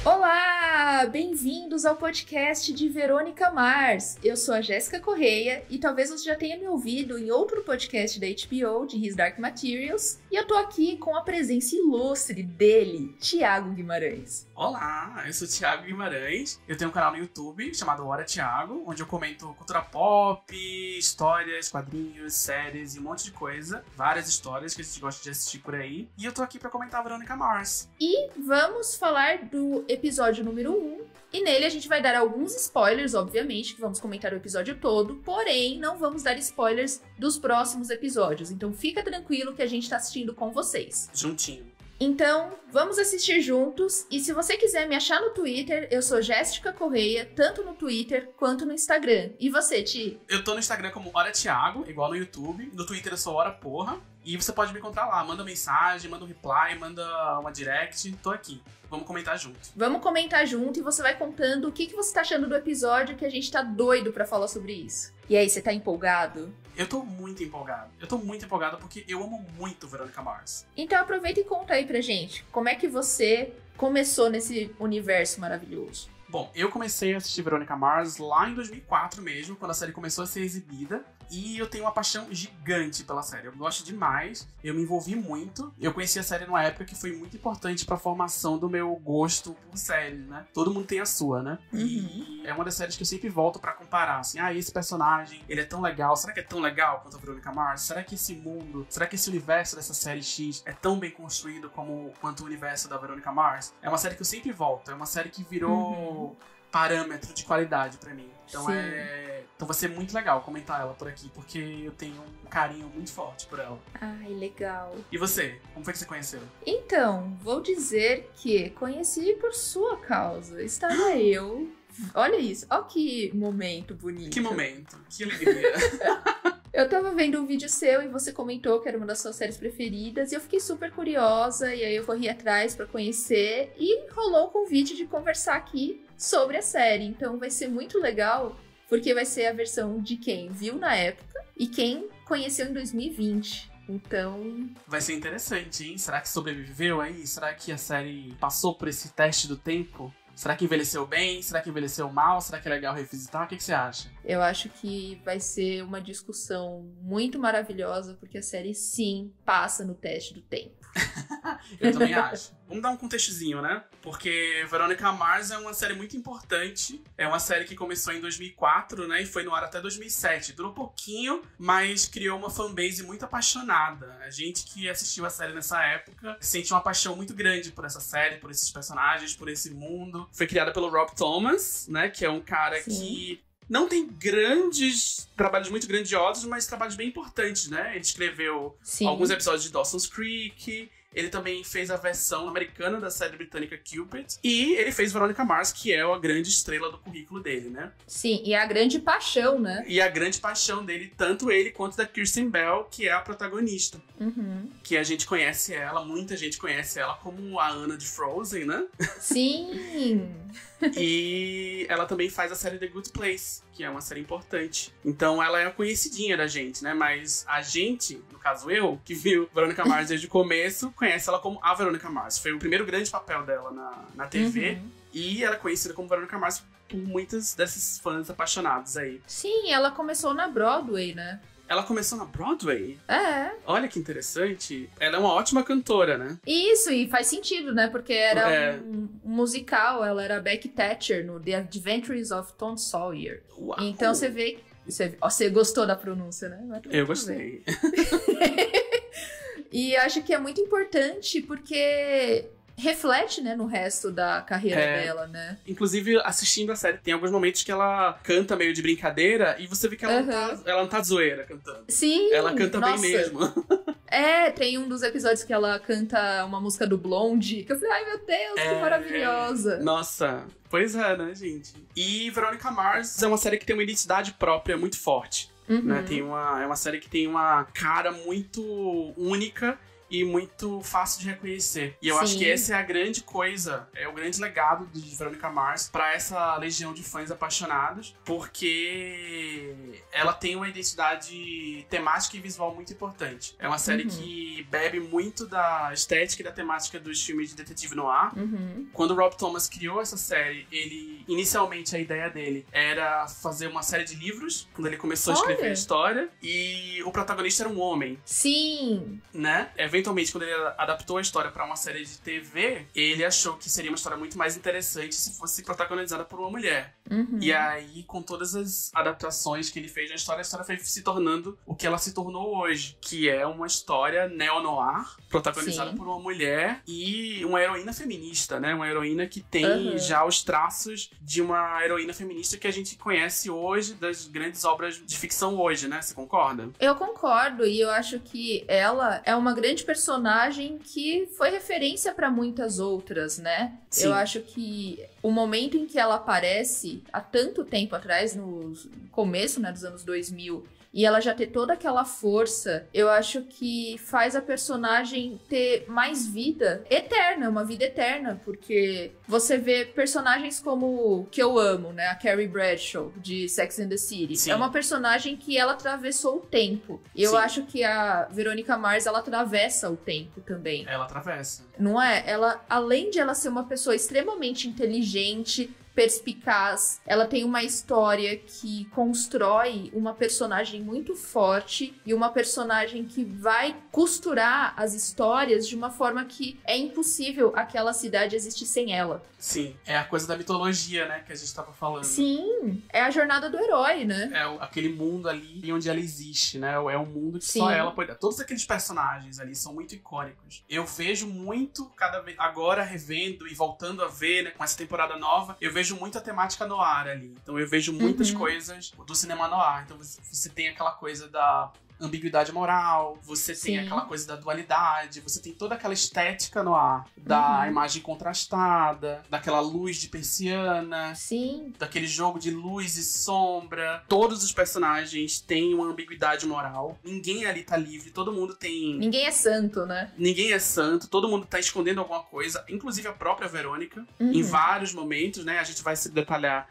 Olá! Bem-vindos ao podcast de Verônica Mars. Eu sou a Jéssica Correia e talvez você já tenha me ouvido em outro podcast da HBO, de His Dark Materials, e eu tô aqui com a presença ilustre dele, Thiago Guimarães. Olá, eu sou o Thiago Guimarães, eu tenho um canal no YouTube chamado Hora Thiago, onde eu comento cultura pop, histórias, quadrinhos, séries e um monte de coisa, várias histórias que a gente gosta de assistir por aí, e eu tô aqui pra comentar a Verônica Mars. E vamos falar do episódio número 1, e nele a gente vai dar alguns spoilers, obviamente, que vamos comentar o episódio todo, porém não vamos dar spoilers dos próximos episódios, então fica tranquilo que a gente tá assistindo com vocês. Juntinho. Então, vamos assistir juntos, e se você quiser me achar no Twitter, eu sou Jéssica Correia, tanto no Twitter quanto no Instagram. E você, Ti? Eu tô no Instagram como Hora Thiago, igual no YouTube, no Twitter eu sou Hora Porra, e você pode me encontrar lá, manda mensagem, manda um reply, manda uma direct, tô aqui. Vamos comentar junto. Vamos comentar junto e você vai contando o que você tá achando do episódio, que a gente tá doido pra falar sobre isso. E aí, você tá empolgado? Eu tô muito empolgado. Eu tô muito empolgado porque eu amo muito Verônica Mars. Então aproveita e conta aí pra gente, como é que você começou nesse universo maravilhoso? Bom, eu comecei a assistir Verônica Mars lá em 2004 mesmo, quando a série começou a ser exibida. E eu tenho uma paixão gigante pela série. Eu gosto demais, eu me envolvi muito. Eu conheci a série numa época que foi muito importante pra formação do meu gosto por séries, né? Todo mundo tem a sua, né? Uhum. E é uma das séries que eu sempre volto pra comparar, assim. Ah, esse personagem, ele é tão legal. Será que é tão legal quanto a Verônica Mars? Será que esse mundo, será que esse universo dessa série X é tão bem construído quanto o universo da Verônica Mars? É uma série que eu sempre volto. É uma série que virou parâmetro de qualidade pra mim. Então Sim. Então vai ser muito legal comentar ela por aqui, porque eu tenho um carinho muito forte por ela. Ai, legal. E você? Como foi que você conheceu? Então, vou dizer que conheci por sua causa. Estava eu... Olha isso, olha que momento bonito. Que momento, que alegria. Eu tava vendo um vídeo seu e você comentou que era uma das suas séries preferidas e eu fiquei super curiosa e aí eu corri atrás pra conhecer e rolou o convite de conversar aqui sobre a série. Então vai ser muito legal porque vai ser a versão de quem viu na época e quem conheceu em 2020. Então... vai ser interessante, hein? Será que sobreviveu aí? Será que a série passou por esse teste do tempo? Será que envelheceu bem? Será que envelheceu mal? Será que é legal revisitar? O que você acha? Eu acho que vai ser uma discussão muito maravilhosa, porque a série, sim, passa no teste do tempo. Eu também acho. Vamos dar um contextozinho, né? Porque Verônica Mars é uma série muito importante. É uma série que começou em 2004, né? E foi no ar até 2007. Durou pouquinho, mas criou uma fanbase muito apaixonada. A gente que assistiu a série nessa época sente uma paixão muito grande por essa série, por esses personagens, por esse mundo. Foi criada pelo Rob Thomas, né? Que é um cara que... não tem grandes trabalhos muito grandiosos, mas trabalhos bem importantes, né? Ele escreveu alguns episódios de Dawson's Creek. Ele também fez a versão americana da série britânica Cupid. E ele fez Verônica Mars, que é a grande estrela do currículo dele, né? Sim, e a grande paixão, né? E a grande paixão dele, tanto ele quanto da Kristen Bell, que é a protagonista. Uhum. Que a gente conhece ela, muita gente conhece ela como a Anna de Frozen, né? Sim! E ela também faz a série The Good Place, que é uma série importante. Então ela é a conhecidinha da gente, né? Mas a gente, no caso eu, que viu Verônica Mars desde o começo, conhece ela como a Verônica Mars. Foi o primeiro grande papel dela na TV. Uhum. E ela é conhecida como Verônica Mars por muitas desses fãs apaixonados aí. Sim, ela começou na Broadway, né? Ela começou na Broadway? É. Olha que interessante. Ela é uma ótima cantora, né? Isso, e faz sentido, né? Porque era um musical, ela era Becky Thatcher no The Adventures of Tom Sawyer. Uau. Então você vê... Você gostou da pronúncia, né? Eu gostei. E acho que é muito importante porque... reflete, né, no resto da carreira dela, né? Inclusive, assistindo a série, tem alguns momentos que ela canta meio de brincadeira e você vê que ela, ela não tá zoeira cantando. Sim, ela canta bem mesmo. Tem um dos episódios que ela canta uma música do Blonde, que eu falei, ai meu Deus, que maravilhosa. Nossa, pois é, né, gente? E Verônica Mars é uma série que tem uma identidade própria muito forte. Né? É uma série que tem uma cara muito única e muito fácil de reconhecer. E eu acho que essa é a grande coisa, é o grande legado de Veronica Mars pra essa legião de fãs apaixonados, porque ela tem uma identidade temática e visual muito importante. É uma série que bebe muito da estética e da temática dos filmes de detetive noir. Quando o Rob Thomas criou essa série, inicialmente a ideia dele era fazer uma série de livros, quando ele começou a escrever a história, e o protagonista era um homem. Sim! Né? Eventualmente, quando ele adaptou a história pra uma série de TV, ele achou que seria uma história muito mais interessante se fosse protagonizada por uma mulher. E aí, com todas as adaptações que ele fez na história, a história foi se tornando o que ela se tornou hoje, que é uma história neo-noir, protagonizada por uma mulher e uma heroína feminista, né? Uma heroína que tem já os traços de uma heroína feminista que a gente conhece hoje, das grandes obras de ficção hoje, né? Você concorda? Eu concordo, e eu acho que ela é uma grande personagem que foi referência pra muitas outras, né? Sim. Eu acho que o momento em que ela aparece, há tanto tempo atrás, no começo, né, dos anos 2000, e ela já ter toda aquela força, eu acho que faz a personagem ter mais vida eterna, uma vida eterna, porque você vê personagens como que eu amo, né, a Carrie Bradshaw de Sex and the City. Sim. É uma personagem que ela atravessou o tempo. E eu acho que a Veronica Mars, ela atravessa o tempo também. Ela atravessa. Não é? Ela, além de ela ser uma pessoa extremamente inteligente, perspicaz, ela tem uma história que constrói uma personagem muito forte e uma personagem que vai costurar as histórias de uma forma que é impossível aquela cidade existir sem ela. Sim, é a coisa da mitologia, né, que a gente tava falando. Sim, é a jornada do herói, né? É aquele mundo ali onde ela existe, né? É um mundo que só ela pode... Todos aqueles personagens ali são muito icônicos. Eu vejo muito, cada vez agora revendo e voltando a ver, né, com essa temporada nova, eu vejo muita temática noir ali. Então eu vejo muitas coisas do cinema noir. Então você tem aquela coisa da ambiguidade moral, você tem aquela coisa da dualidade, você tem toda aquela estética no ar, da imagem contrastada, daquela luz de persiana, daquele jogo de luz e sombra. Todos os personagens têm uma ambiguidade moral. Ninguém ali tá livre, todo mundo tem... Ninguém é santo, né? Ninguém é santo, todo mundo tá escondendo alguma coisa, inclusive a própria Verônica, em vários momentos, né? A gente vai se detalhar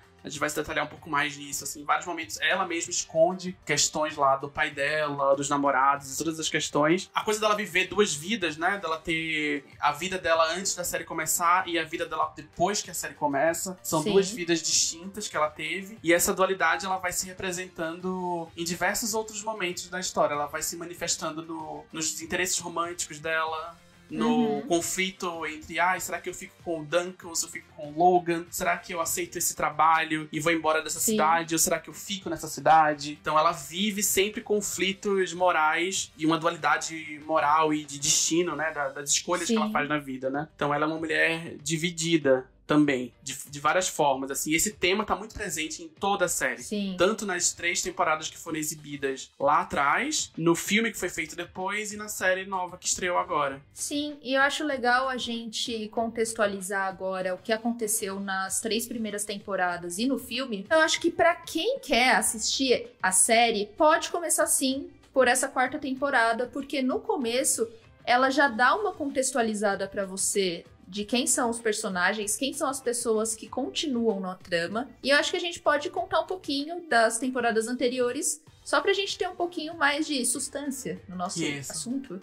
um pouco mais nisso, assim, em vários momentos ela mesma esconde questões lá do pai dela, dos namorados, todas as questões. A coisa dela viver duas vidas, né, dela ter a vida dela antes da série começar e a vida dela depois que a série começa, são duas vidas distintas que ela teve, e essa dualidade ela vai se representando em diversos outros momentos da história, ela vai se manifestando nos interesses românticos dela, no conflito entre, será que eu fico com o Duncan ou se eu fico com o Logan? Será que eu aceito esse trabalho e vou embora dessa cidade? Ou será que eu fico nessa cidade? Então ela vive sempre conflitos morais e uma dualidade moral e de destino, né? Das escolhas que ela faz na vida, né? Então ela é uma mulher dividida também, de várias formas, assim. Esse tema tá muito presente em toda a série. Tanto nas 3 temporadas que foram exibidas lá atrás, no filme que foi feito depois e na série nova que estreou agora. Sim, e eu acho legal a gente contextualizar agora o que aconteceu nas 3 primeiras temporadas e no filme. Eu acho que pra quem quer assistir a série, pode começar sim por essa 4ª temporada, porque no começo ela já dá uma contextualizada pra você de quem são os personagens, quem são as pessoas que continuam na trama. E eu acho que a gente pode contar um pouquinho das temporadas anteriores, só pra gente ter um pouquinho mais de substância no nosso assunto.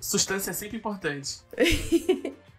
Substância é sempre importante.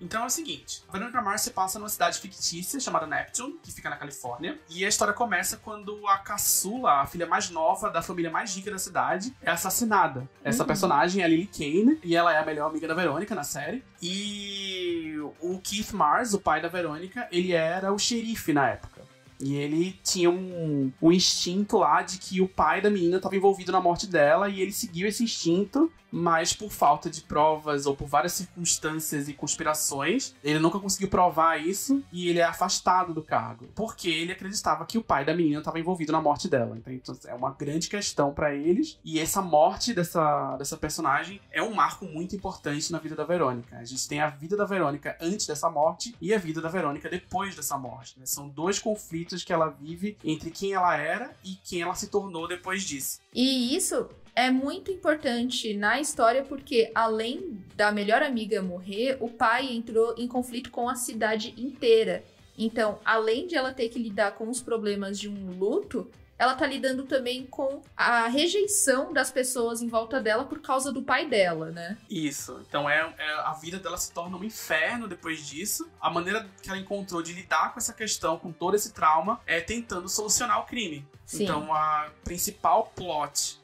Então é o seguinte, Veronica Mars se passa numa cidade fictícia chamada Neptune, que fica na Califórnia, e a história começa quando a caçula, a filha mais nova da família mais rica da cidade, é assassinada. Essa personagem é a Lily Kane, e ela é a melhor amiga da Verônica na série. E o Keith Mars, o pai da Verônica, ele era o xerife na época. E ele tinha um instinto lá de que o pai da menina estava envolvido na morte dela, e ele seguiu esse instinto, mas por falta de provas ou por várias circunstâncias e conspirações, ele nunca conseguiu provar isso e ele é afastado do cargo. Porque ele acreditava que o pai da menina estava envolvido na morte dela. Então é uma grande questão pra eles. E essa morte dessa personagem é um marco muito importante na vida da Verônica. A gente tem a vida da Verônica antes dessa morte e a vida da Verônica depois dessa morte, né? São 2 conflitos que ela vive entre quem ela era e quem ela se tornou depois disso. E isso é muito importante na história porque, além da melhor amiga morrer, o pai entrou em conflito com a cidade inteira. Então, além de ela ter que lidar com os problemas de um luto, ela tá lidando também com a rejeição das pessoas em volta dela por causa do pai dela, né? Isso. Então a vida dela se torna um inferno depois disso. A maneira que ela encontrou de lidar com essa questão, com todo esse trauma, é tentando solucionar o crime. Sim. Então a principal plot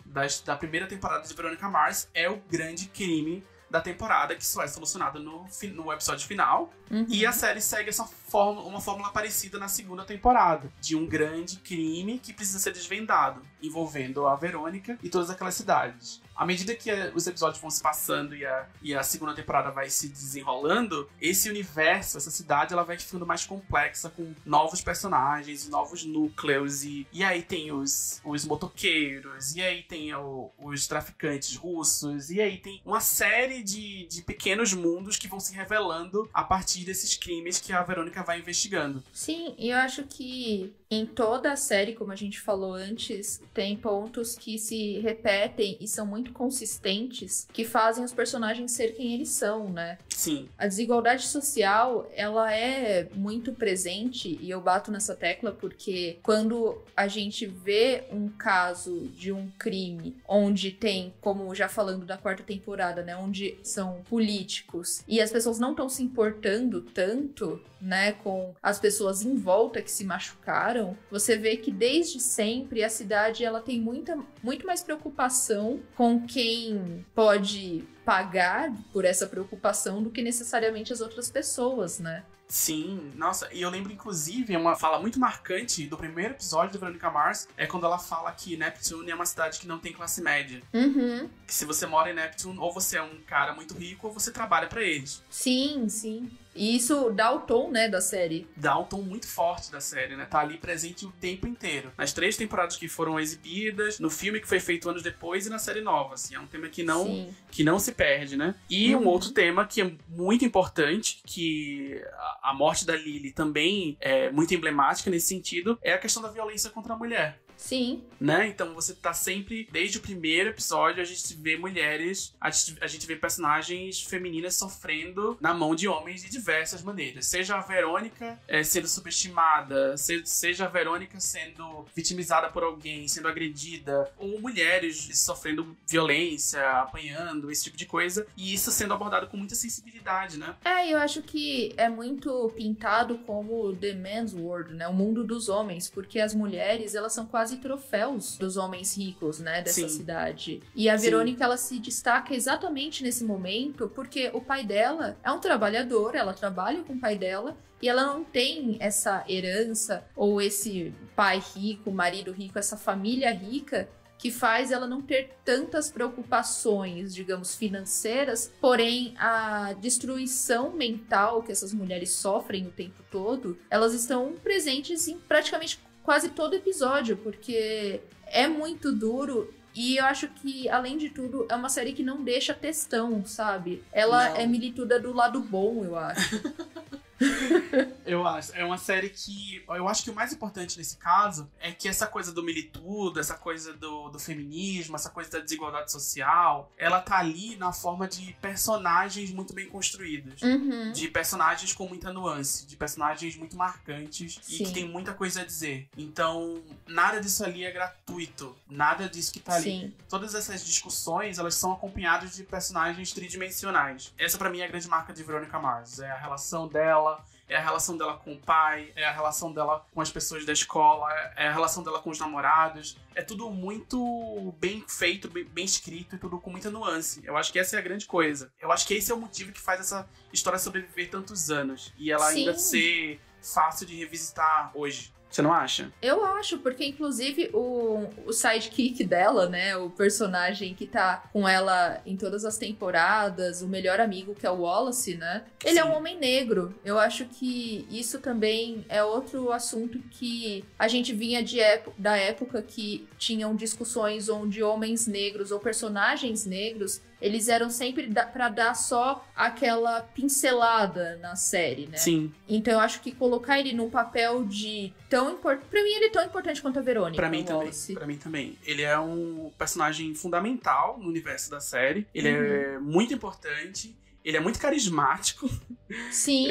da primeira temporada de Veronica Mars é o grande crime da temporada, que só é solucionado no episódio final. Uhum. E a série segue uma fórmula parecida na segunda temporada, de um grande crime que precisa ser desvendado, envolvendo a Verônica e todas aquelas cidades. À medida que os episódios vão se passando e a segunda temporada vai se desenrolando, esse universo, essa cidade, ela vai ficando mais complexa, com novos personagens, novos núcleos, e aí tem os motoqueiros, e aí tem os traficantes russos, e aí tem uma série de pequenos mundos que vão se revelando a partir desses crimes que a Verônica vai investigando. Sim, e eu acho que em toda a série, como a gente falou antes, tem pontos que se repetem e são muito consistentes, que fazem os personagens ser quem eles são, né? Sim. A desigualdade social, ela é muito presente, e eu bato nessa tecla porque quando a gente vê um caso de um crime onde tem, como já falando da quarta temporada, né, onde são políticos e as pessoas não estão se importando tanto, né, com as pessoas em volta que se machucaram, você vê que desde sempre a cidade ela tem muito mais preocupação com quem pode pagar por essa preocupação do que necessariamente as outras pessoas, né? Sim, nossa, e eu lembro inclusive uma fala muito marcante do primeiro episódio de Veronica Mars, é quando ela fala que Neptune é uma cidade que não tem classe média. Uhum. Que se você mora em Neptune, ou você é um cara muito rico, ou você trabalha pra eles. Sim, sim. E isso dá o tom, né, da série. Dá um tom muito forte da série, né? Tá ali presente o tempo inteiro. Nas 3 temporadas que foram exibidas, no filme que foi feito anos depois e na série nova, assim. É um tema que não se perde, né? E um outro tema que é muito importante, que a morte da Lily também é muito emblemática nesse sentido, é a questão da violência contra a mulher. Sim. Né? Então você tá sempre, desde o primeiro episódio, a gente vê mulheres, a gente vê personagens femininas sofrendo na mão de homens de diversas maneiras. Seja a Verônica sendo subestimada, seja a Verônica sendo vitimizada por alguém, sendo agredida, ou mulheres sofrendo violência, apanhando, esse tipo de coisa. E isso sendo abordado com muita sensibilidade, né? Eu acho que é muito pintado como The Man's World, né? O mundo dos homens, porque as mulheres, elas são quase troféus dos homens ricos, né, dessa cidade. E a Verônica, ela se destaca exatamente nesse momento porque o pai dela é um trabalhador, ela trabalha com o pai dela e ela não tem essa herança ou esse pai rico, marido rico, essa família rica que faz ela não ter tantas preocupações, digamos, financeiras, porém a destruição mental que essas mulheres sofrem o tempo todo, elas estão presentes em praticamente quase todo episódio, porque é muito duro e eu acho que, além de tudo, é uma série que não deixa textão, sabe? Ela é milituda do lado bom, eu acho. Eu acho. É uma série que... Eu acho que o mais importante nesse caso é que essa coisa do militudo, essa coisa do feminismo, essa coisa da desigualdade social, ela tá ali na forma de personagens muito bem construídos. Uhum. De personagens com muita nuance, de personagens muito marcantes e que tem muita coisa a dizer. Então, nada disso ali é gratuito. Nada disso que tá ali. Sim. Todas essas discussões, elas são acompanhadas de personagens tridimensionais. Essa, pra mim, é a grande marca de Veronica Mars. É a relação dela, é a relação dela com o pai, é a relação dela com as pessoas da escola, é a relação dela com os namorados. É tudo muito bem feito, bem escrito e tudo com muita nuance. Eu acho que essa é a grande coisa. Eu acho que esse é o motivo que faz essa história sobreviver tantos anos. E ela ainda ser fácil de revisitar hoje. Você não acha? Eu acho, porque inclusive o sidekick dela, né, o personagem que tá com ela em todas as temporadas, o melhor amigo que é o Wallace, né, ele é um homem negro. Eu acho que isso também é outro assunto que a gente vinha da época que tinham discussões onde homens negros ou personagens negros eles eram sempre pra dar só aquela pincelada na série, né? Sim. Então eu acho que colocar ele num papel de tão importante... Pra mim ele é tão importante quanto a Verônica. Pra mim também. Ele é um personagem fundamental no universo da série. Ele é muito importante. Ele é muito carismático. Sim.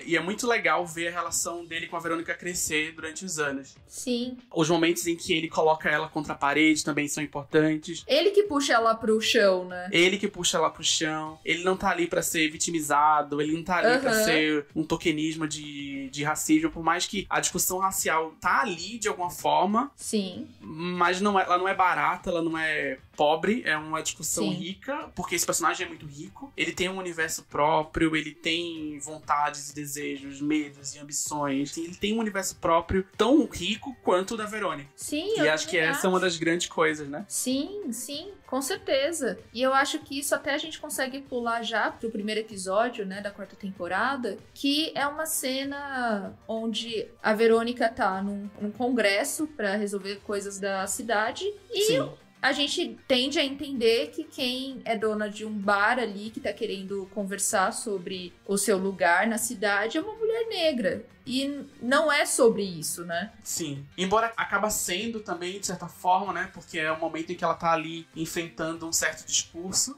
E é muito legal ver a relação dele com a Verônica crescer durante os anos. Sim. Os momentos em que ele coloca ela contra a parede também são importantes. Ele que puxa ela pro chão, né? Ele que puxa ela pro chão. Ele não tá ali pra ser vitimizado. Ele não tá ali pra ser um tokenismo de racismo. Por mais que a discussão racial tá ali de alguma forma. Sim. Mas ela não é barata, ela não é pobre. É uma discussão rica. Porque esse personagem é muito rico. Ele tem um universo próprio. Ele tem vontades e desejos, medos e ambições. Ele tem um universo próprio tão rico quanto o da Verônica. Sim, e acho que essa é uma das grandes coisas, né? Sim, sim, com certeza. E eu acho que isso até a gente consegue pular já pro primeiro episódio, né, da 4ª temporada, que é uma cena onde a Verônica tá num congresso pra resolver coisas da cidade e... Sim. A gente tende a entender que quem é dona de um bar ali, que tá querendo conversar sobre o seu lugar na cidade, é uma mulher negra. E não é sobre isso, né? Sim. Embora acaba sendo também, de certa forma, né? Porque é o momento em que ela tá ali enfrentando um certo discurso.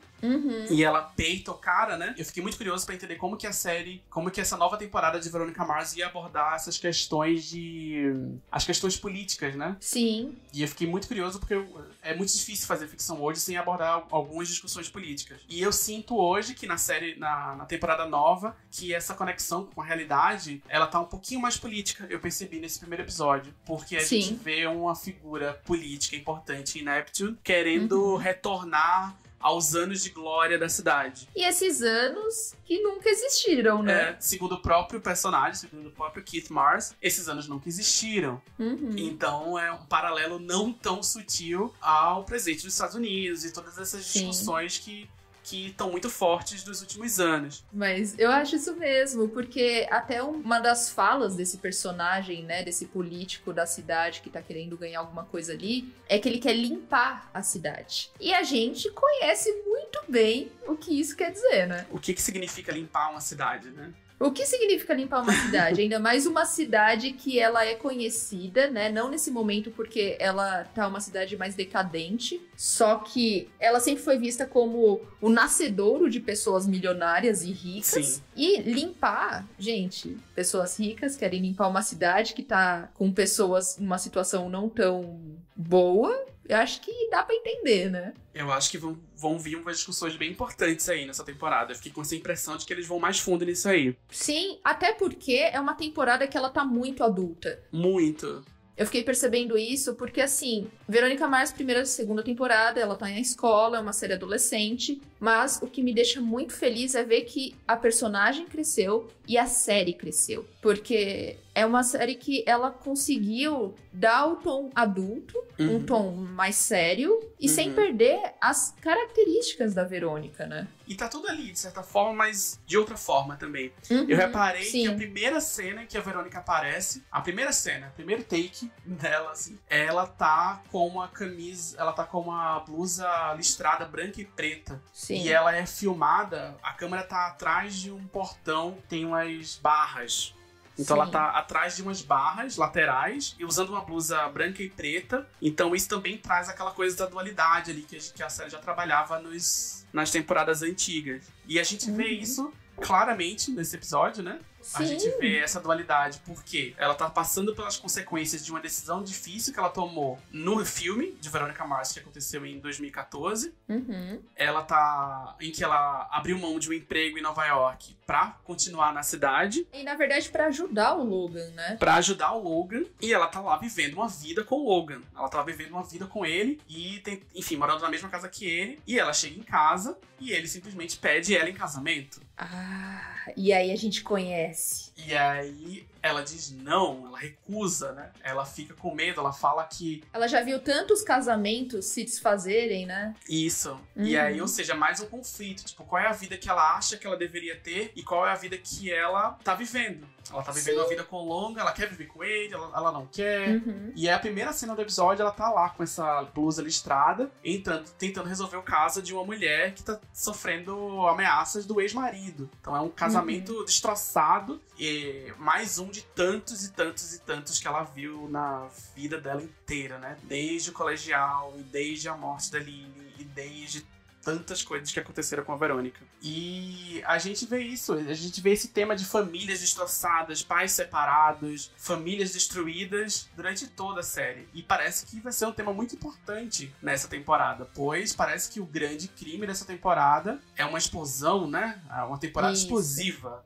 E ela peita o cara, né? Eu fiquei muito curioso pra entender como que essa nova temporada de Veronica Mars ia abordar essas questões as questões políticas, né? Sim. E eu fiquei muito curioso porque é muito difícil fazer ficção hoje sem abordar algumas discussões políticas. E eu sinto hoje que na série, na temporada nova, que essa conexão com a realidade, ela tá um pouquinho mais política, eu percebi nesse primeiro episódio. Porque a gente vê uma figura política importante em Neptune querendo retornar aos anos de glória da cidade. E esses anos que nunca existiram, né? Segundo o próprio personagem, segundo o próprio Keith Mars, esses anos nunca existiram. Então é um paralelo não tão sutil ao presente dos Estados Unidos e todas essas discussões que estão muito fortes dos últimos anos. Mas eu acho isso mesmo, porque até uma das falas desse personagem, né, desse político da cidade que tá querendo ganhar alguma coisa ali, é que ele quer limpar a cidade. E a gente conhece muito bem o que isso quer dizer, né? O que significa limpar uma cidade, né? O que significa limpar uma cidade? Ainda mais uma cidade que ela é conhecida, né? Não nesse momento porque ela tá uma cidade mais decadente, só que ela sempre foi vista como o nascedouro de pessoas milionárias e ricas. Sim. E limpar, gente, pessoas ricas querem limpar uma cidade que tá com pessoas numa situação não tão boa. Eu acho que dá pra entender, né? Eu acho que vão vir umas discussões bem importantes aí nessa temporada. Eu fiquei com essa impressão de que eles vão mais fundo nisso aí. Sim, até porque é uma temporada que ela tá muito adulta. Muito. Eu fiquei percebendo isso porque, assim, Veronica Mars, primeira e segunda temporada, ela tá na escola, é uma série adolescente, mas o que me deixa muito feliz é ver que a personagem cresceu e a série cresceu. Porque é uma série que ela conseguiu dar o tom adulto, um tom mais sério, e sem perder as características da Verônica, né? E tá tudo ali, de certa forma, mas de outra forma também. Eu reparei que a primeira cena que a Verônica aparece, a primeiro take dela, assim, ela tá com uma camisa, ela tá com uma blusa listrada branca e preta. Sim. E ela é filmada, a câmera tá atrás de um portão, tem umas barras. Então ela tá atrás de umas barras laterais e usando uma blusa branca e preta. Então isso também traz aquela coisa da dualidade ali que a série já trabalhava nas temporadas antigas. E a gente vê isso claramente nesse episódio, né? A gente vê essa dualidade porque ela tá passando pelas consequências de uma decisão difícil que ela tomou no filme de Veronica Mars, que aconteceu em 2014. Ela tá... em que ela abriu mão de um emprego em Nova York pra continuar na cidade. E, na verdade, pra ajudar o Logan, né? Pra ajudar o Logan. E ela tá lá vivendo uma vida com o Logan. Ela tá vivendo uma vida com ele e, enfim, morando na mesma casa que ele. E ela chega em casa e ele simplesmente pede ela em casamento. Ah, e aí a gente conhece. E aí ela diz não, ela recusa, né? Ela fica com medo, ela fala que... Ela já viu tantos casamentos se desfazerem, né? Isso. E aí, ou seja, mais um conflito. Tipo, qual é a vida que ela acha que ela deveria ter e qual é a vida que ela tá vivendo. Ela tá vivendo uma vida com longa, ela quer viver com ele, ela não quer. E aí a primeira cena do episódio, ela tá lá com essa blusa listrada, tentando resolver o caso de uma mulher que tá sofrendo ameaças do ex-marido. Então é um casamento destroçado, e mais um de tantos e tantos e tantos que ela viu na vida dela inteira, né? Desde o colegial, e desde a morte da Lily, e desde tantas coisas que aconteceram com a Verônica. E a gente vê isso, a gente vê esse tema de famílias destroçadas, pais separados, famílias destruídas durante toda a série. E parece que vai ser um tema muito importante nessa temporada, pois parece que o grande crime dessa temporada é uma explosão, né? Uma temporada explosiva.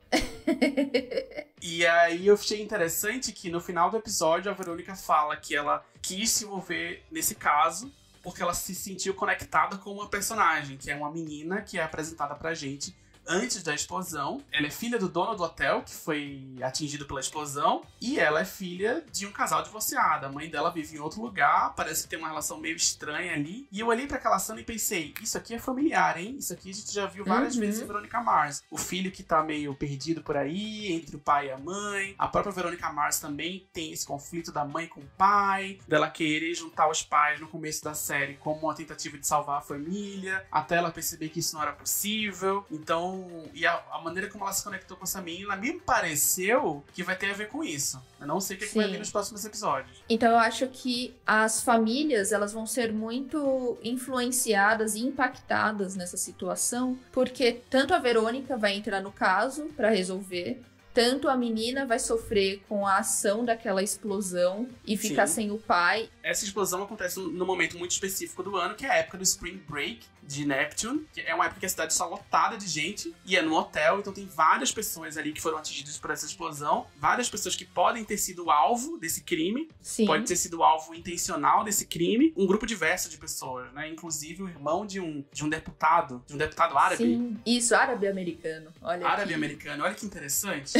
E aí eu achei interessante que no final do episódio a Verônica fala que ela quis se envolver nesse caso porque ela se sentiu conectada com uma personagem, que é uma menina que é apresentada pra gente antes da explosão. Ela é filha do dono do hotel, que foi atingido pela explosão, e ela é filha de um casal divorciado. A mãe dela vive em outro lugar, parece que tem uma relação meio estranha ali. E eu olhei pra aquela cena e pensei, isso aqui é familiar, hein? Isso aqui a gente já viu várias vezes em Veronica Mars. O filho que tá meio perdido por aí, entre o pai e a mãe. A própria Veronica Mars também tem esse conflito da mãe com o pai, dela querer juntar os pais no começo da série como uma tentativa de salvar a família, até ela perceber que isso não era possível. Então, e a maneira como ela se conectou com essa menina me pareceu que vai ter a ver com isso. Eu não sei o que vai vir nos próximos episódios. Então eu acho que as famílias, elas vão ser muito influenciadas e impactadas nessa situação, porque tanto a Verônica vai entrar no caso pra resolver, tanto a menina vai sofrer com a ação daquela explosão e ficar sem o pai. Essa explosão acontece num momento muito específico do ano, que é a época do Spring Break de Neptune, que é uma época que a cidade está lotada de gente, e é no hotel, então tem várias pessoas ali que foram atingidas por essa explosão, várias pessoas que podem ter sido alvo desse crime, pode ter sido alvo intencional desse crime, um grupo diverso de pessoas, né? Inclusive o irmão de um deputado árabe. Sim, isso, árabe-americano. Árabe-americano, olha que interessante.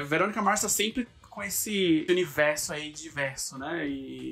Veronica Mars tá sempre com esse universo aí diverso, né?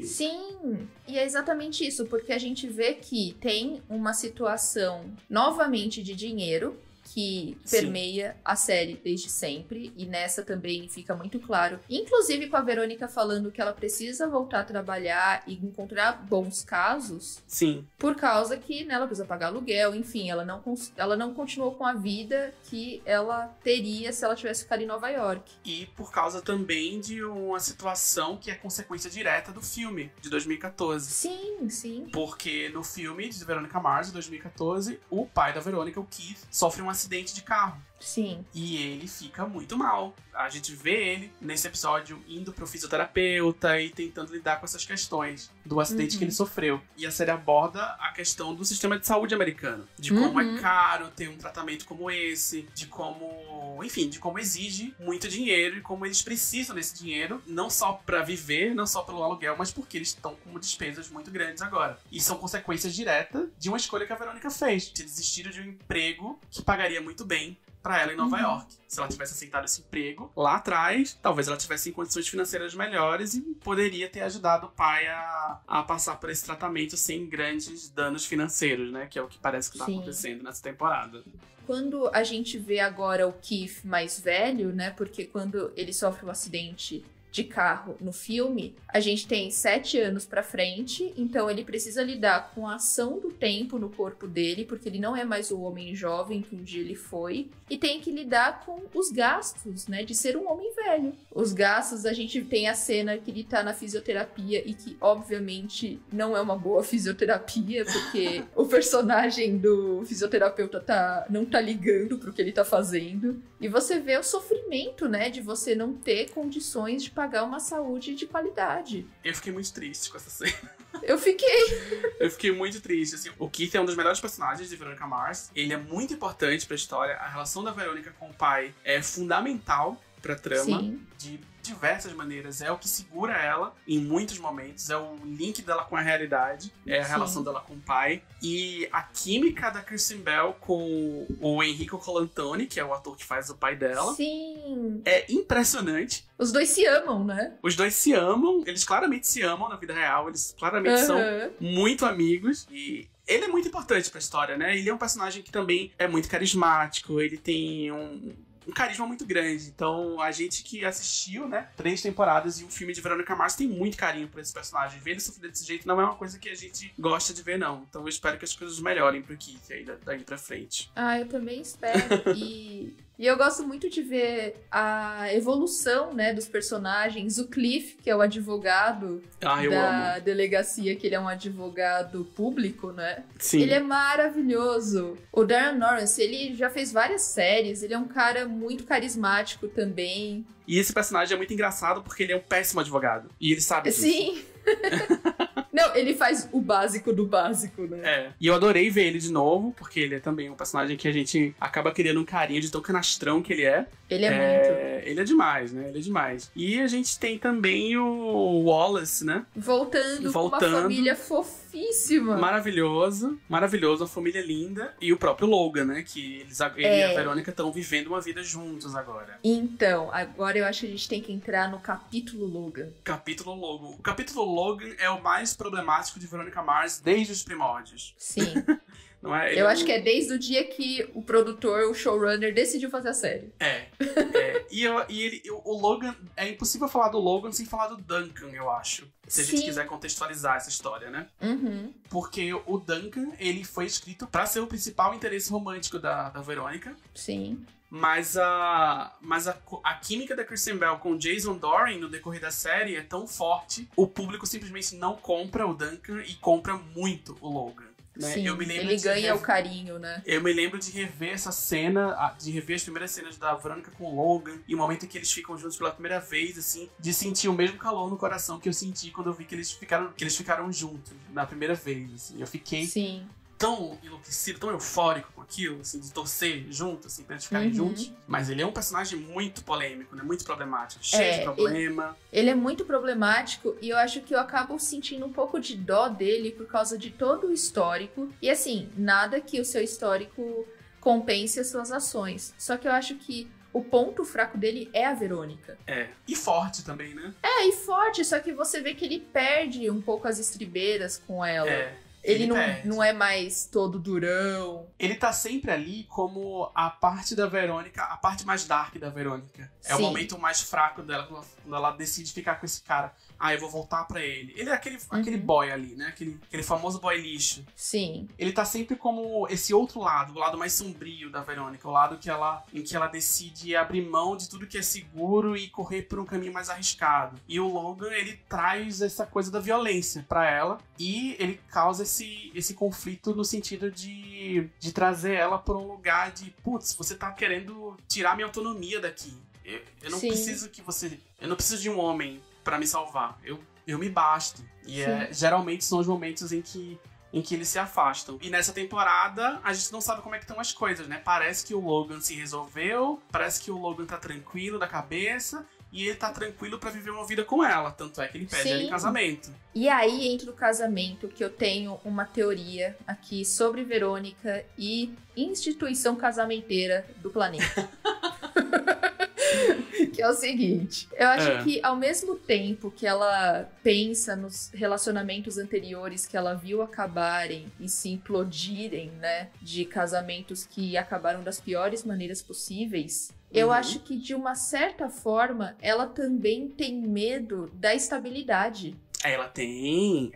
Sim, e é exatamente isso, porque a gente vê que tem uma situação novamente de dinheiro que permeia a série desde sempre, e nessa também fica muito claro, inclusive com a Verônica falando que ela precisa voltar a trabalhar e encontrar bons casos. Sim. Por causa que, né, ela precisa pagar aluguel, enfim, ela não continuou com a vida que ela teria se ela tivesse ficado em Nova York. E por causa também de uma situação que é consequência direta do filme de 2014. Sim, sim. Porque no filme de Veronica Mars, de 2014, o pai da Verônica, o Keith, sofre um acidente de carro. Sim. E ele fica muito mal. A gente vê ele, nesse episódio, indo pro fisioterapeuta e tentando lidar com essas questões do acidente que ele sofreu. E a série aborda a questão do sistema de saúde americano. De como é caro ter um tratamento como esse, de como, enfim, de como exige muito dinheiro e como eles precisam desse dinheiro, não só pra viver, não só pelo aluguel, mas porque eles estão com despesas muito grandes agora. E são consequências diretas de uma escolha que a Verônica fez, de desistir de um emprego que pagaria muito bem pra ela em Nova York. Se ela tivesse aceitado esse emprego lá atrás, talvez ela tivesse em condições financeiras melhores e poderia ter ajudado o pai a passar por esse tratamento sem grandes danos financeiros, né? Que é o que parece que tá acontecendo nessa temporada. Quando a gente vê agora o Keith mais velho, né? Porque quando ele sofre um acidente de carro no filme, a gente tem 7 anos pra frente, então ele precisa lidar com a ação do tempo no corpo dele, porque ele não é mais o homem jovem que um dia ele foi, e tem que lidar com os gastos, né, de ser um homem velho. Os gastos, a gente tem a cena que ele tá na fisioterapia e que, obviamente, não é uma boa fisioterapia, porque o personagem do fisioterapeuta não tá ligando pro que ele tá fazendo, e você vê o sofrimento, né, de você não ter condições de pagar uma saúde de qualidade. Eu fiquei muito triste com essa cena. Eu fiquei muito triste. Assim, o Keith é um dos melhores personagens de Veronica Mars. Ele é muito importante pra história. A relação da Verônica com o pai é fundamental pra trama. Sim. De diversas maneiras. É o que segura ela em muitos momentos. É o link dela com a realidade. É a Sim. relação dela com o pai. E a química da Kristen Bell com o Enrico Colantoni, que é o ator que faz o pai dela. Sim. É impressionante. Os dois se amam, né? Os dois se amam. Eles claramente se amam na vida real. Eles claramente são muito amigos. E ele é muito importante pra história, né? Ele é um personagem que também é muito carismático. Ele tem um carisma muito grande. Então, a gente que assistiu, né, 3 temporadas e um filme de Veronica Mars tem muito carinho por esse personagem. Ver ele sofrer desse jeito não é uma coisa que a gente gosta de ver, não. Então, eu espero que as coisas melhorem pro Keith aí daí pra frente. Ah, eu também espero. E eu gosto muito de ver a evolução, né, dos personagens. O Cliff, que é o advogado Eu da amo. delegacia, que ele é um advogado público, né? Sim. Ele é maravilhoso. O Darren Lawrence, ele já fez várias séries. Ele é um cara muito carismático também. E esse personagem é muito engraçado porque ele é um péssimo advogado. E ele sabe disso. Sim. Não, ele faz o básico do básico, né? É. E eu adorei ver ele de novo, porque ele é também um personagem que a gente acaba criando um carinho de tão canastrão que ele é. Ele é muito. Ele é demais, né? Ele é demais. E a gente tem também o Wallace, né? Voltando com uma família fofíssima. Maravilhoso. Maravilhoso, uma família linda. E o próprio Logan, né? Que ele e a Verônica estão vivendo uma vida juntos agora. Então, agora eu acho que a gente tem que entrar no capítulo Logan. Capítulo Logan. O capítulo Logan é o mais problemático de Veronica Mars desde os primórdios. Sim. Não é? Eu acho que é desde o dia que o produtor, o showrunner, decidiu fazer a série. O Logan... É impossível falar do Logan sem falar do Duncan, eu acho. Se a gente Sim. quiser contextualizar essa história, né? Uhum. Porque o Duncan, ele foi escrito pra ser o principal interesse romântico da Verônica. Sim. Mas a química da Kristen Bell com o Jason Doran no decorrer da série é tão forte, o público simplesmente não compra o Duncan e compra muito o Logan. Né? Sim, ele ganha o carinho, né? Eu me lembro de rever essa cena, de rever as primeiras cenas da Verônica com o Logan, e o momento em que eles ficam juntos pela primeira vez, assim, de sentir o mesmo calor no coração que eu senti quando eu vi que eles ficaram juntos na primeira vez, assim. Eu fiquei tão enlouquecido, tão eufórico com aquilo, assim, de torcer junto, assim, pra eles ficarem juntos. Mas ele é um personagem muito polêmico, né? Muito problemático, cheio de problema. Ele é muito problemático e eu acho que eu acabo sentindo um pouco de dó dele por causa de todo o histórico. E assim, nada que o seu histórico compense as suas ações. Só que eu acho que o ponto fraco dele é a Verônica. E forte também, né? E forte, só que você vê que ele perde um pouco as estribeiras com ela. Ele não é mais todo durão. Ele tá sempre ali como a parte da Verônica, a parte mais dark da Verônica. É o momento mais fraco dela, quando ela decide ficar com esse cara. Eu vou voltar pra ele. Ele é aquele boy ali, né? Aquele famoso boy lixo. Sim. Ele tá sempre como esse outro lado, o lado mais sombrio da Verônica. O lado em que ela decide abrir mão de tudo que é seguro e correr por um caminho mais arriscado. E o Logan, ele traz essa coisa da violência pra ela. E ele causa esse conflito no sentido de trazer ela pra um lugar de, putz, você tá querendo tirar minha autonomia daqui. Eu não preciso eu não preciso de um homem pra me salvar. Eu me basto. E geralmente são os momentos em que eles se afastam. E nessa temporada, a gente não sabe como é que estão as coisas, né? Parece que o Logan se resolveu, parece que o Logan tá tranquilo da cabeça, e ele tá tranquilo pra viver uma vida com ela. Tanto é que ele pede ela em casamento. E aí entra o casamento, que eu tenho uma teoria aqui sobre Verônica e instituição casamenteira do planeta. Que é o seguinte, eu acho que ao mesmo tempo que ela pensa nos relacionamentos anteriores que ela viu acabarem e se implodirem, né, de casamentos que acabaram das piores maneiras possíveis, eu acho que de uma certa forma ela também tem medo da estabilidade. Ela tem,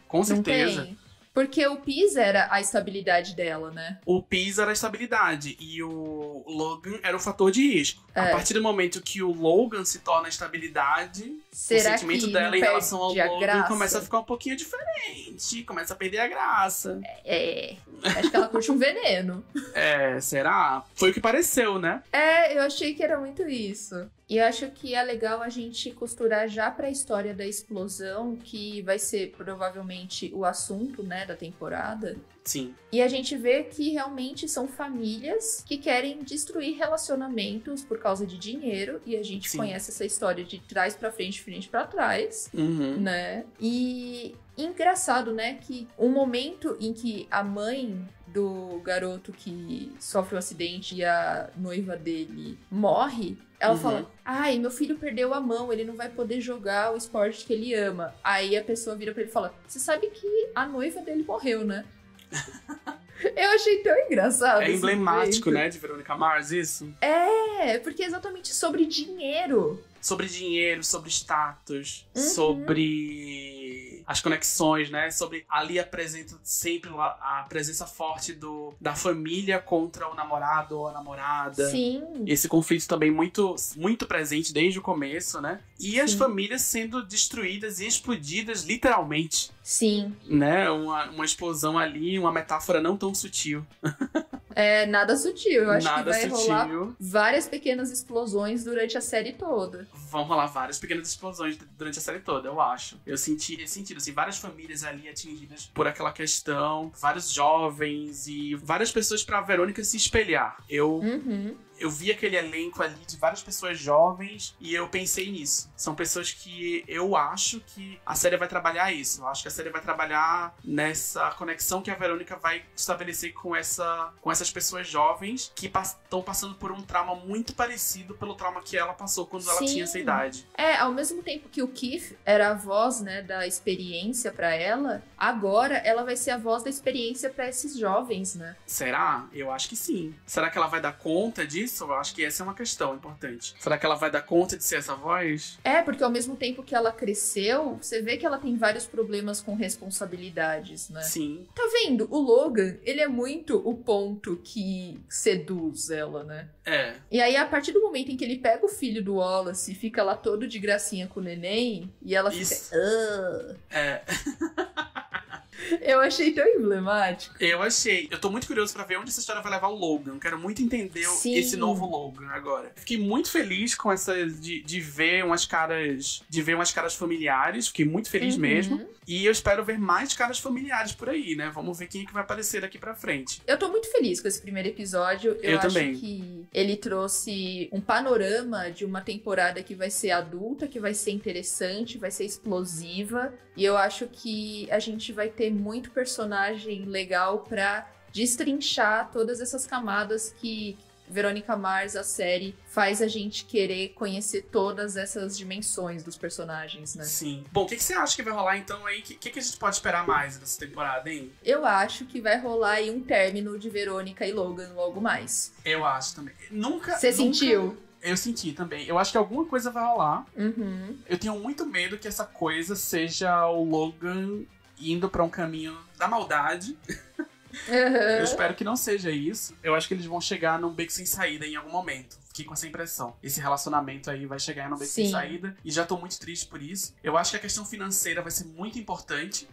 com certeza. Não tem? Porque o Piz era a estabilidade dela, né? O Piz era a estabilidade e o Logan era o fator de risco. A partir do momento que o Logan se torna a estabilidade, Será o sentimento que dela não em relação ao perde a Logan graça? começa a ficar um pouquinho diferente, começa a perder a graça. Acho que ela curte um veneno. Será? Foi o que pareceu, né? Eu achei que era muito isso. E eu acho que é legal a gente costurar já pra história da explosão, que vai ser provavelmente o assunto, né, da temporada. Sim. E a gente vê que realmente são famílias que querem destruir relacionamentos por causa de dinheiro. E a gente Sim. conhece essa história de trás pra frente, frente pra trás, Uhum. né? E engraçado, né, que o momento em que a mãe do garoto que sofre um acidente e a noiva dele morre, ela fala, ai, meu filho perdeu a mão, ele não vai poder jogar o esporte que ele ama. Aí a pessoa vira pra ele e fala, você sabe que a noiva dele morreu, né? Eu achei tão engraçado. É emblemático, né, de Verônica Mars, isso? Porque é exatamente sobre dinheiro. Sobre dinheiro, sobre status, sobre as conexões, né? Sobre ali apresenta sempre a presença forte da família contra o namorado ou a namorada. Sim. Esse conflito também muito, muito presente desde o começo, né? E as famílias sendo destruídas e explodidas literalmente. Sim. Né? Uma explosão ali, uma metáfora não tão sutil. Nada sutil. Eu acho que vai sutil. rolar várias pequenas explosões durante a série toda. Vão rolar várias pequenas explosões durante a série toda, eu acho. Eu senti assim, várias famílias ali atingidas por aquela questão, vários jovens e várias pessoas pra Verônica se espelhar. Eu vi aquele elenco ali de várias pessoas jovens e eu pensei nisso. São pessoas que eu acho que a série vai trabalhar isso. Eu acho que a série vai trabalhar nessa conexão que a Verônica vai estabelecer com essas pessoas jovens que estão passando por um trauma muito parecido pelo trauma que ela passou quando ela tinha essa idade. Ao mesmo tempo que o Keith era a voz, né, da experiência pra ela, agora ela vai ser a voz da experiência pra esses jovens, né? Será? Eu acho que sim. Será que ela vai dar conta disso? Eu acho que essa é uma questão importante. Será que ela vai dar conta de ser essa voz? Porque ao mesmo tempo que ela cresceu, você vê que ela tem vários problemas com responsabilidades, né? Sim. Tá vendo? O Logan, ele é muito o ponto que seduz ela, né? E aí, a partir do momento em que ele pega o filho do Wallace e fica lá todo de gracinha com o neném, e ela fica... Eu achei tão emblemático. Eu achei. Eu tô muito curioso pra ver onde essa história vai levar o Logan. Quero muito entender esse novo Logan agora. Fiquei muito feliz com essa de ver umas caras familiares. Fiquei muito feliz mesmo. E eu espero ver mais caras familiares por aí, né? Vamos ver quem é que vai aparecer daqui pra frente. Eu tô muito feliz com esse primeiro episódio. Eu acho também. que ele trouxe um panorama de uma temporada que vai ser adulta, que vai ser interessante, vai ser explosiva. E eu acho que a gente vai ter muito personagem legal pra destrinchar todas essas camadas que Verônica Mars, a série, faz a gente querer conhecer todas essas dimensões dos personagens, né? Sim. Bom, o que você acha que vai rolar então aí? O que a gente pode esperar mais dessa temporada, hein? Eu acho que vai rolar aí um término de Verônica e Logan logo mais. Eu acho também. Você sentiu? Eu senti também. Eu acho que alguma coisa vai rolar. Eu tenho muito medo que essa coisa seja o Logan indo pra um caminho da maldade. Eu espero que não seja isso. Eu acho que eles vão chegar num beco sem saída em algum momento. Fiquei com essa impressão. Esse relacionamento aí vai chegar num beco sem saída. E já tô muito triste por isso. Eu acho que a questão financeira vai ser muito importante.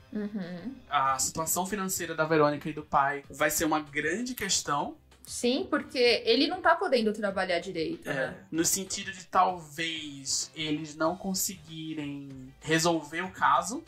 A situação financeira da Verônica e do pai vai ser uma grande questão. Sim, porque ele não tá podendo trabalhar direito, né? No sentido de talvez eles não conseguirem resolver o caso,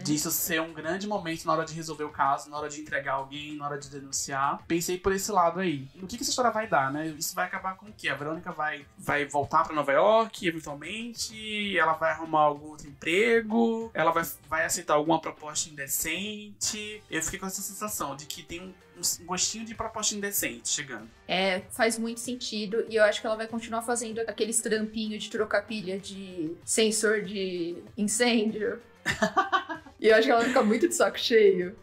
disso ser um grande momento na hora de resolver o caso, na hora de entregar alguém, na hora de denunciar. Pensei por esse lado aí. O que essa história vai dar, né? Isso vai acabar com o quê? A Verônica vai voltar pra Nova York, eventualmente, ela vai arrumar algum outro emprego, ela vai aceitar alguma proposta indecente. Eu fiquei com essa sensação de que tem um gostinho de proposta indecente chegando. Faz muito sentido. E eu acho que ela vai continuar fazendo aqueles trampinhos de trocar pilha de sensor de incêndio. E eu acho que ela vai ficar muito de saco cheio.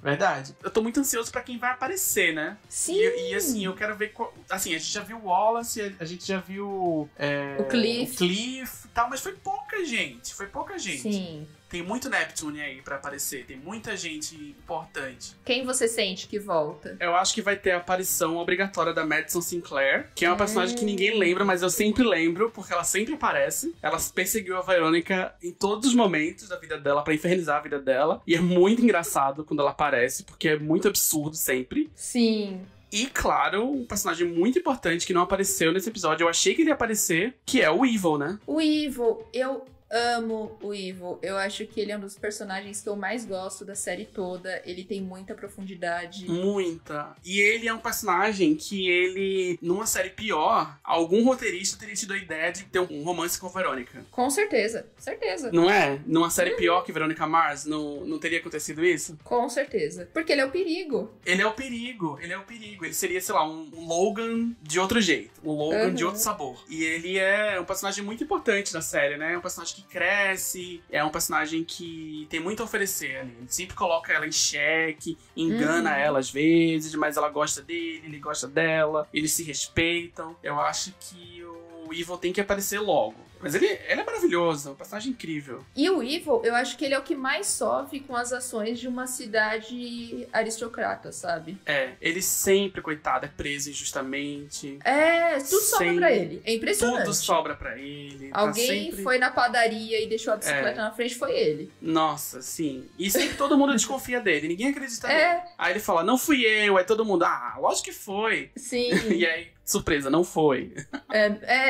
Verdade. Eu tô muito ansioso pra quem vai aparecer, né? Sim. E assim, eu quero ver... Assim, a gente já viu o Wallace, a gente já viu... o Cliff e tal, mas foi pouca gente. Sim. Tem muito Neptune aí pra aparecer, tem muita gente importante. Quem você sente que volta? Eu acho que vai ter a aparição obrigatória da Madison Sinclair, que é uma personagem que ninguém lembra, mas eu sempre lembro, porque ela sempre aparece. Ela perseguiu a Verônica em todos os momentos da vida dela, pra infernizar a vida dela. E é muito engraçado quando ela aparece, porque é muito absurdo sempre. Sim. E, claro, um personagem muito importante que não apareceu nesse episódio, eu achei que ele ia aparecer, que é o Evil, né? O Evil, eu amo o Evil. Eu acho que ele é um dos personagens que eu mais gosto da série toda. Ele tem muita profundidade. Muita. E ele é um personagem que ele, numa série pior, algum roteirista teria tido a ideia de ter um romance com a Verônica. Com certeza, certeza. Não é? Numa série pior que Veronica Mars, não teria acontecido isso? Com certeza. Porque ele é o perigo. Ele é o perigo, ele é o perigo. Ele seria, sei lá, um Logan de outro jeito. Um Logan de outro sabor. E ele é um personagem muito importante na série, né? É um personagem que cresce, é um personagem que tem muito a oferecer ali. Ele sempre coloca ela em xeque, engana ela às vezes, mas ela gosta dele, ele gosta dela, eles se respeitam. Eu acho que o Evil tem que aparecer logo. Mas ele é maravilhoso, é um personagem incrível. E o Evil, eu acho que ele é o que mais sofre com as ações de uma cidade aristocrata, sabe? É, ele sempre, coitado, é preso injustamente. É, tudo sobra pra ele. É impressionante. Tudo sobra pra ele. Alguém tá sempre... foi na padaria e deixou a bicicleta na frente, foi ele. Nossa, sim. E sempre todo mundo desconfia dele, ninguém acredita nele. É. Aí ele fala, não fui eu. Aí todo mundo, lógico que foi. Sim. E aí, surpresa, não foi.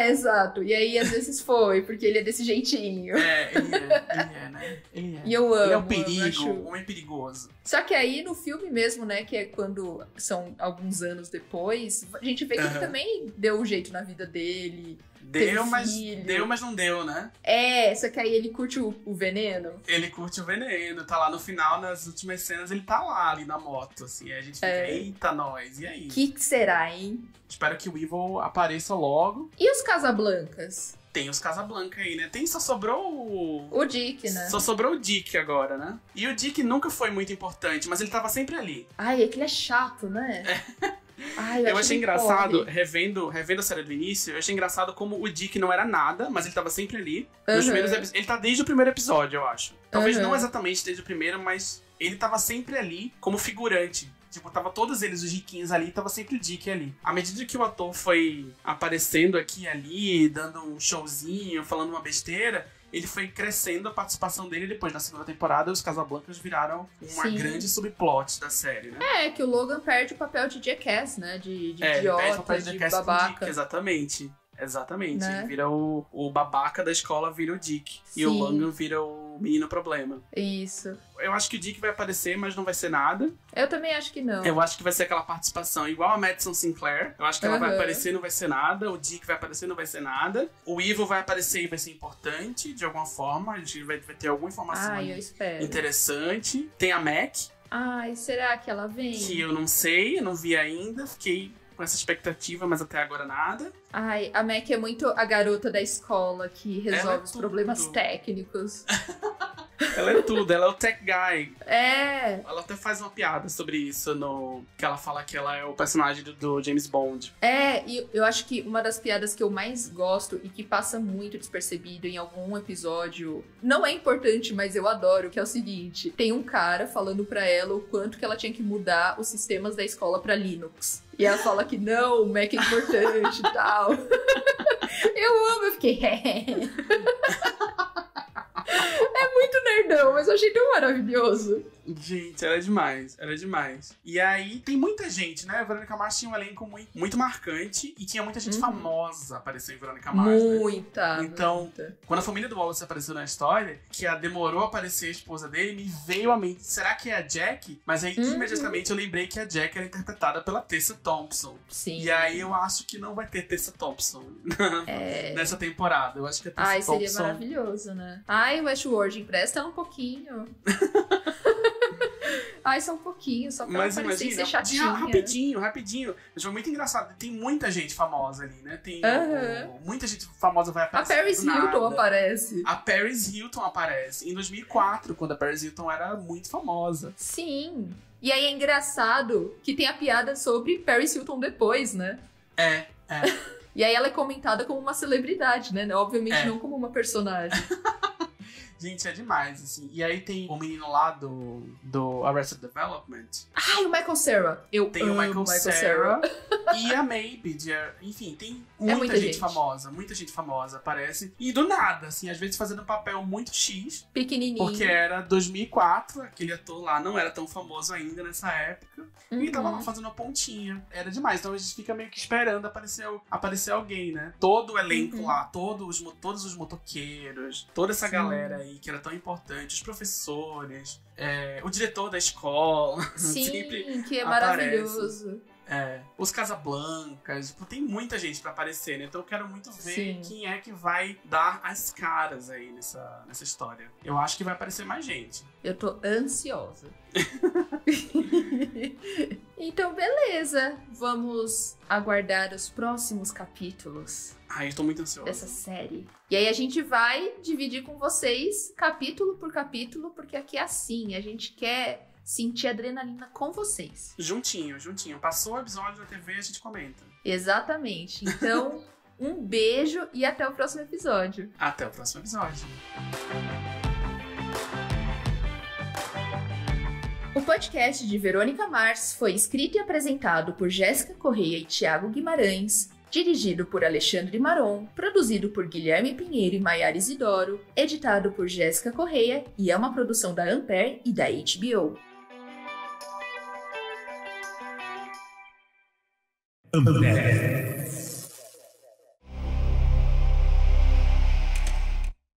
Exato. E aí, às vezes foi, porque ele é desse jeitinho. Ele é, né? Ele é. E eu amo. Ele é um perigo, acho... um homem perigoso. Só que aí, no filme mesmo, né, que é quando são alguns anos depois, a gente vê que ele também deu um jeito na vida dele. Deu, mas não deu, né? Só que aí ele curte o veneno. Ele curte o veneno, tá lá no final, nas últimas cenas, ele tá lá, ali na moto, assim. Aí a gente fica, eita, nós, e aí? Que será, hein? Espero que o Evil apareça logo. E os Casablancas? Tem os Casablanca aí, né? Só sobrou o Dick, né? Só sobrou o Dick agora, né? E o Dick nunca foi muito importante, mas ele tava sempre ali. Ai, é que ele é chato, né? Ai, eu achei engraçado, revendo a série do início, eu achei engraçado como o Dick não era nada, mas ele tava sempre ali. Nos primeiros ele tá desde o primeiro episódio, eu acho. Talvez não exatamente desde o primeiro, mas ele tava sempre ali como figurante. Tipo, tava todos eles, os riquinhos ali, tava sempre o Dick ali. À medida que o ator foi aparecendo aqui e ali, dando um showzinho, falando uma besteira, ele foi crescendo a participação dele. Depois, na segunda temporada, os Casablancas viraram uma grande subplot da série, né? Que o Logan perde o papel de Jackass, né? De idiota, ele perde o papel de Jackass babaca. Dick, exatamente. Né? Ele vira o babaca da escola, vira o Dick. Sim. E o Logan vira o menino problema. Isso. Eu acho que o Dick vai aparecer, mas não vai ser nada. Eu também acho que não. Eu acho que vai ser aquela participação igual a Madison Sinclair. Eu acho que ela vai aparecer e não vai ser nada. O Dick vai aparecer e não vai ser nada. O Evil vai aparecer e vai ser importante, de alguma forma. A gente vai ter alguma informação eu espero. interessante. Tem a Mac. Ai, será que ela vem? Que eu não sei, eu não vi ainda. Fiquei com essa expectativa, mas até agora nada. Ai, a Mac é muito a garota da escola que resolve os problemas técnicos. Ela é tudo, ela é o tech guy. Ela até faz uma piada sobre isso, que ela fala que ela é o personagem do James Bond. E eu acho que uma das piadas que eu mais gosto e que passa muito despercebido em algum episódio, não é importante, mas eu adoro, que é o seguinte: tem um cara falando pra ela o quanto que ela tinha que mudar os sistemas da escola pra Linux. E ela fala que não, o Mac é importante e tal. Eu amo, eu fiquei... É muito nerdão, mas eu achei tão maravilhoso. Gente, era demais. E aí, tem muita gente, né? A Veronica Mars tinha um elenco muito marcante e tinha muita gente famosa aparecendo em Veronica Mars. Muita. Então, quando a família do Wallace apareceu na história, que demorou a aparecer a esposa dele, me veio à mente, será que é a Jack? Mas aí, imediatamente, eu lembrei que a Jack era interpretada pela Tessa Thompson. Sim. E aí, eu acho que não vai ter Tessa Thompson nessa temporada. Eu acho que a Tessa Thompson... seria maravilhoso, né? Ai, Westworld, empresta um pouquinho. Só um pouquinho, só pra aparecer e ser chatinha. Rapidinho. Mas foi muito engraçado. Tem muita gente famosa ali, né? Tem muita gente famosa vai aparecer. A Paris Hilton aparece. A Paris Hilton aparece. Em 2004, quando a Paris Hilton era muito famosa. Sim. E aí é engraçado que tem a piada sobre Paris Hilton depois, né? E aí ela é comentada como uma celebridade, né? Obviamente não como uma personagem. Gente, é demais, assim. E aí tem o menino lá do Arrested Development. Ai, o Michael Cera. Eu Tem amo o Michael Cera. E a Maeve. Enfim, tem muita gente famosa. Muita gente famosa aparece. E do nada, assim, às vezes fazendo um papel muito X. Pequenininho. Porque era 2004, aquele ator lá não era tão famoso ainda nessa época. E tava lá fazendo uma pontinha. Era demais. Então a gente fica meio que esperando aparecer alguém, né? Todo o elenco lá, todos os motoqueiros, toda essa galera aí que era tão importante, os professores, o diretor da escola. Sim, sempre que é aparece. maravilhoso. Os Casablancas, tipo, tem muita gente pra aparecer, né? Então eu quero muito ver quem é que vai dar as caras aí nessa história. Eu acho que vai aparecer mais gente. Eu tô ansiosa. Então, beleza. Vamos aguardar os próximos capítulos. Ai, eu tô muito ansiosa. Dessa série. E aí a gente vai dividir com vocês capítulo por capítulo, porque aqui é assim, a gente quer sentir adrenalina com vocês. Juntinho. Passou o episódio da TV, a gente comenta. Exatamente. Então, um beijo e até o próximo episódio. Até o próximo episódio. O podcast de Verônica Mars foi escrito e apresentado por Jéssica Correia e Thiago Guimarães, dirigido por Alexandre Maron, produzido por Guilherme Pinheiro e Maiara Isidoro, editado por Jéssica Correia e é uma produção da Ampere e da HBO. Ampere.